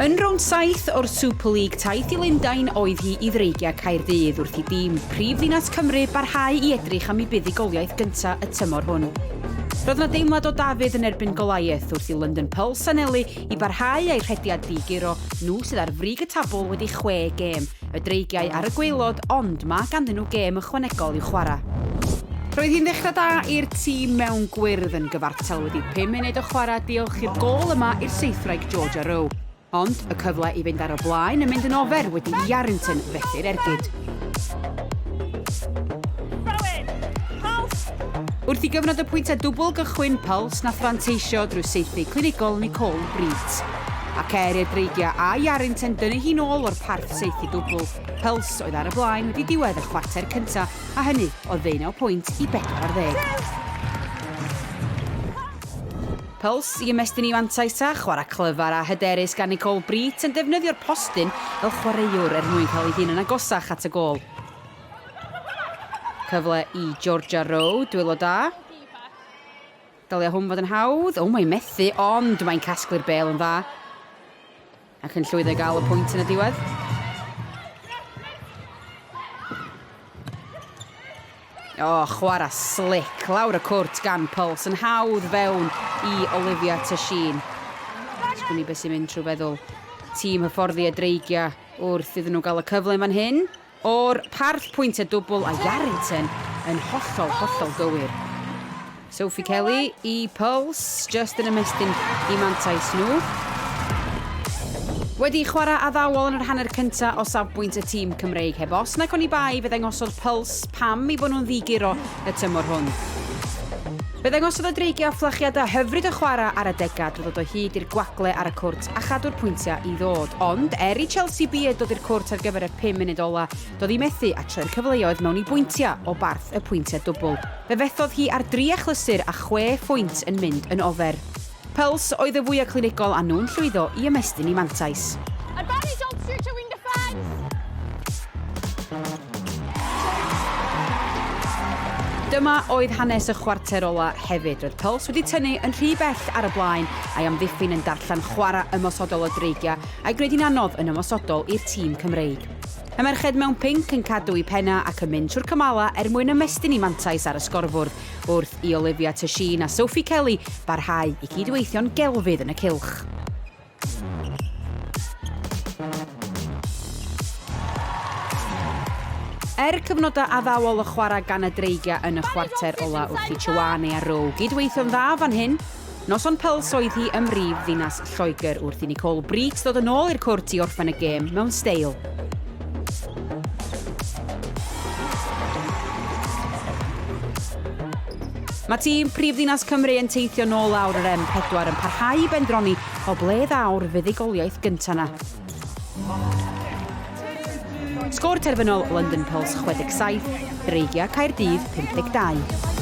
Yn rownd 7 o'r Super League, taith i Lundain oedd hi i Ddreigiau Caerdydd wrth i dîm prif ddinas Cymru barhau i edrych am ei buddugoliaeth gyntaf y tymor hwn. Roedd yna deimlad o Dafydd yn erbyn Goliath wrth i London Pulse anelu i barhau a'i rhediad digiro nhw sydd ar frig y tabl wedi 6 gêm, y Ddreigiau ar y gwaelod, ond mae ganddyn nhw gêm ychwanegol i'w chwarae. Roedd hi'n ddechrau da i'r tîm mewn gwyrdd yn gyfartal wedi 5 munud o chwarae diolch i'r gôl yma i'r seithfraig Georgia Rowe. Ond y cyfle i fynd ar y blaen yn mynd yn ofer wedi Iarrington fethu'r ergyd. Wrth i gyfnod y pwyntiau dwbl gychwyn Pulse na thranteisio drwy saethu clinigol Nicole Brits. Ac Ddreigiau a Iarrington dynnu hi nôl o'r parth saethu dwbl. Pulse oedd ar y blaen wedi diwedd y chwarter cyntaf a hynny o 19 pwynt i 40. Pulse i ymestyn i fantaisa, chwarae clyfar a hyderus gan Nicole Brits yn defnyddio'r postyn fel chwaraewr mwyn cael ei hun yn agosach at y gôl. Cyfle i Georgia Rowe, dwylo da. Dylia hwn fod yn hawdd. Mae'n methu, ond mae'n casglu'r bêl yn dda. Ac yn llwyddo gael y pwynt yn y diwedd. Chwarae slick, lawr y cwrt gan Pulse yn hawdd fewn i Olivia Tasheen. Sgwni beth sy'n mynd trwy feddwl. Tîm hyfforddi y Ddreigiau wrth iddyn nhw gael y cyfle fan hyn. O'r parth pwyntiau dwbl a Iarrington yn hollol gywir. Sophie Kelly i Pulse, just yn ymestyn i mantais nhw. Wedi chwarae addawol yn yr hanner cyntaf o safbwynt y tîm Cymreig heb os nac oni bai fe ddangosodd Pulse pam i bod nhw'n ddigiro y tymor hwn. Fe ddangosodd y Ddreigiau fflachiadau hyfryd y chwarae ar y degad drwy ddod o hyd i'r gwagle ar y cwrt a chadw'r pwyntiau i ddod. Ond i Chelsea B dod i'r cwrt ar gyfer y 5 munud ola, doedd hi methu a troi'r cyfleoedd mewn i bwyntiau o barth y pwyntiau dwbl. Fe fethodd hi ar 3 achlysur a 6 phwynt yn mynd yn ofer. Pulse oedd y fwyaf clinigol a nhw'n llwyddo i ymestyn i mantais. Advantage on future wing defence! Dyma oedd hanes y chwarter ola hefyd. Roedd Pulse wedi tynnu yn rhy bell ar y blaen a'i amddiffyn yn darllen chwarae ymosodol o Ddreigiau a'i gwneud hi'n anodd yn ymosodol i'r tîm Cymreig. Y merched mewn pinc yn cadw i penna ac yn mynd trwy'r cymala mwyn ymestyn i mantais ar y sgorfwrdd wrth i Olivia Tasheen a Sophie Kelly barhau i gydweithio'n gelfydd yn y cylch. Cyfnodau addawol y chwarae gan y Ddreigiau yn y chwarter ola wrth i Chwane a Rowe gydweithio'n dda fan hyn. Noson Pulse oedd hi ymrif ddinas Lloegr wrth i Nicole Brits ddod yn ôl i'r cwrt i orffen y gêm mewn steil. Mae tîm prif ddinas Cymru yn teithio nôl lawr yr M4 yn parhau i bendroni o ble ddaw'r fuddugoliaeth gyntaf yna. Sgôr terfynol London Pulse 67, Ddreigiau Caerdydd 52.